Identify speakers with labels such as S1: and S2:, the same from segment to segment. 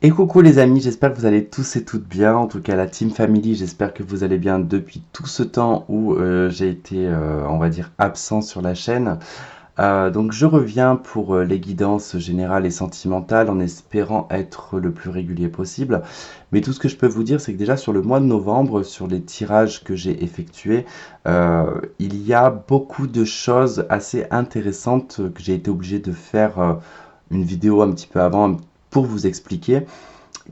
S1: Et coucou les amis, j'espère que vous allez tous et toutes bien, en tout cas la Team Family, j'espère que vous allez bien depuis tout ce temps où j'ai été, on va dire, absent sur la chaîne. Donc je reviens pour les guidances générales et sentimentales en espérant être le plus régulier possible. Mais tout ce que je peux vous dire, c'est que déjà sur le mois de novembre, sur les tirages que j'ai effectués, il y a beaucoup de choses assez intéressantes que j'ai été obligé de faire une vidéo un petit peu avant pour vous expliquer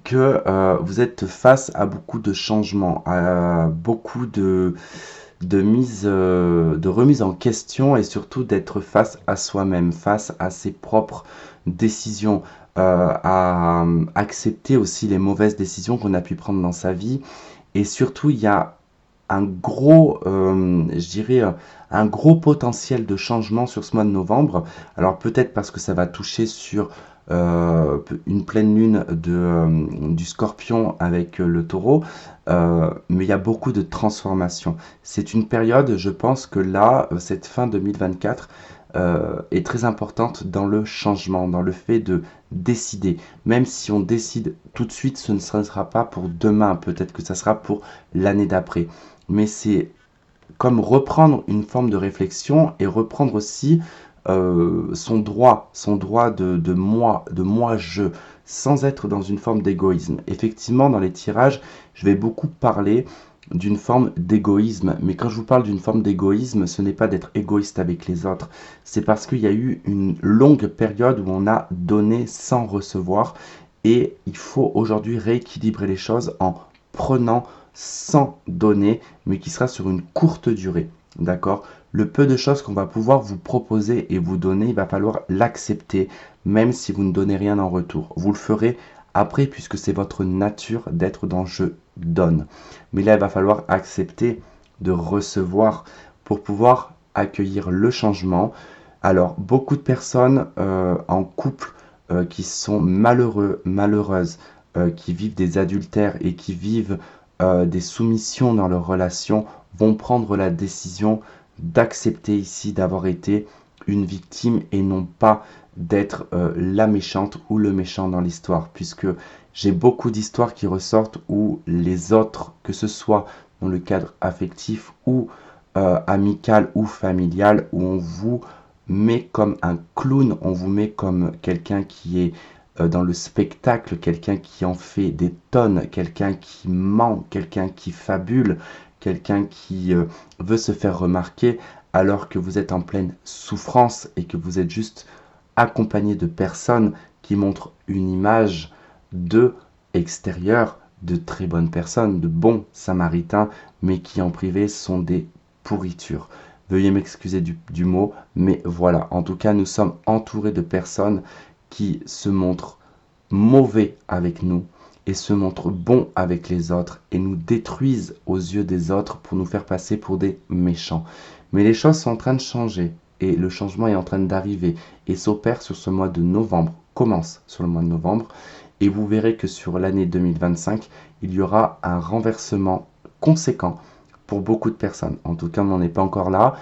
S1: que vous êtes face à beaucoup de changements, à beaucoup de remise en question et surtout d'être face à soi-même, face à ses propres décisions, à accepter aussi les mauvaises décisions qu'on a pu prendre dans sa vie. Et surtout, il y a un gros, je dirais, un gros potentiel de changement sur ce mois de novembre. Alors peut-être parce que ça va toucher sur une pleine lune du Scorpion avec le Taureau, mais il y a beaucoup de transformations. C'est une période, je pense que là, cette fin 2024 est très importante dans le changement, dans le fait de décider. Même si on décide tout de suite, ce ne sera pas pour demain, peut-être que ça sera pour l'année d'après. Mais c'est comme reprendre une forme de réflexion et reprendre aussi son droit de moi-je, sans être dans une forme d'égoïsme. Effectivement, dans les tirages, je vais beaucoup parler d'une forme d'égoïsme, mais quand je vous parle d'une forme d'égoïsme, ce n'est pas d'être égoïste avec les autres, c'est parce qu'il y a eu une longue période où on a donné sans recevoir, et il faut aujourd'hui rééquilibrer les choses en prenant sans donner, mais qui sera sur une courte durée. D'accord? Le peu de choses qu'on va pouvoir vous proposer et vous donner, il va falloir l'accepter, même si vous ne donnez rien en retour. Vous le ferez après, puisque c'est votre nature d'être dans je donne. Mais là, il va falloir accepter de recevoir pour pouvoir accueillir le changement. Alors, beaucoup de personnes en couple qui sont malheureux, malheureuses, qui vivent des adultères et qui vivent des soumissions dans leur relation vont prendre la décision d'accepter ici d'avoir été une victime et non pas d'être la méchante ou le méchant dans l'histoire, puisque j'ai beaucoup d'histoires qui ressortent où les autres, que ce soit dans le cadre affectif ou amical ou familial, où on vous met comme un clown, on vous met comme quelqu'un qui est dans le spectacle, quelqu'un qui en fait des tonnes, quelqu'un qui ment, quelqu'un qui fabule, quelqu'un qui veut se faire remarquer alors que vous êtes en pleine souffrance et que vous êtes juste accompagné de personnes qui montrent une image de extérieur, de très bonnes personnes, de bons samaritains, mais qui en privé sont des pourritures. Veuillez m'excuser du mot, mais voilà, en tout cas, nous sommes entourés de personnes qui se montrent mauvais avec nous et se montrent bons avec les autres et nous détruisent aux yeux des autres pour nous faire passer pour des méchants. Mais les choses sont en train de changer et le changement est en train d'arriver et s'opère sur ce mois de novembre, commence sur le mois de novembre, et vous verrez que sur l'année 2025, il y aura un renversement conséquent pour beaucoup de personnes. En tout cas, on n'en est pas encore là.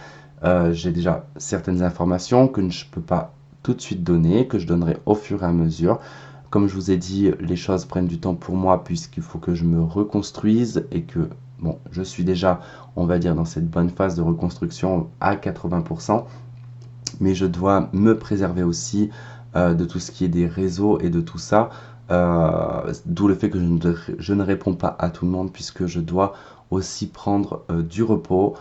S1: J'ai déjà certaines informations que je ne peux pas tout de suite donner, que je donnerai au fur et à mesure. Comme je vous ai dit, les choses prennent du temps pour moi puisqu'il faut que je me reconstruise et que, bon, je suis déjà, on va dire, dans cette bonne phase de reconstruction à 80%, mais je dois me préserver aussi de tout ce qui est des réseaux et de tout ça, d'où le fait que je ne réponds pas à tout le monde puisque je dois aussi prendre du repos,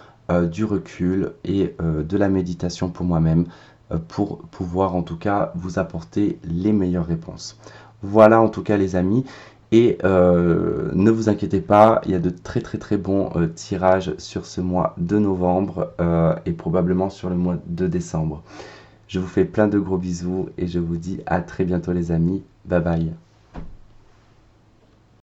S1: du recul et de la méditation pour moi-même pour pouvoir en tout cas vous apporter les meilleures réponses. Voilà en tout cas les amis. Et ne vous inquiétez pas, il y a de très très très bons tirages sur ce mois de novembre et probablement sur le mois de décembre. Je vous fais plein de gros bisous et je vous dis à très bientôt les amis. Bye bye.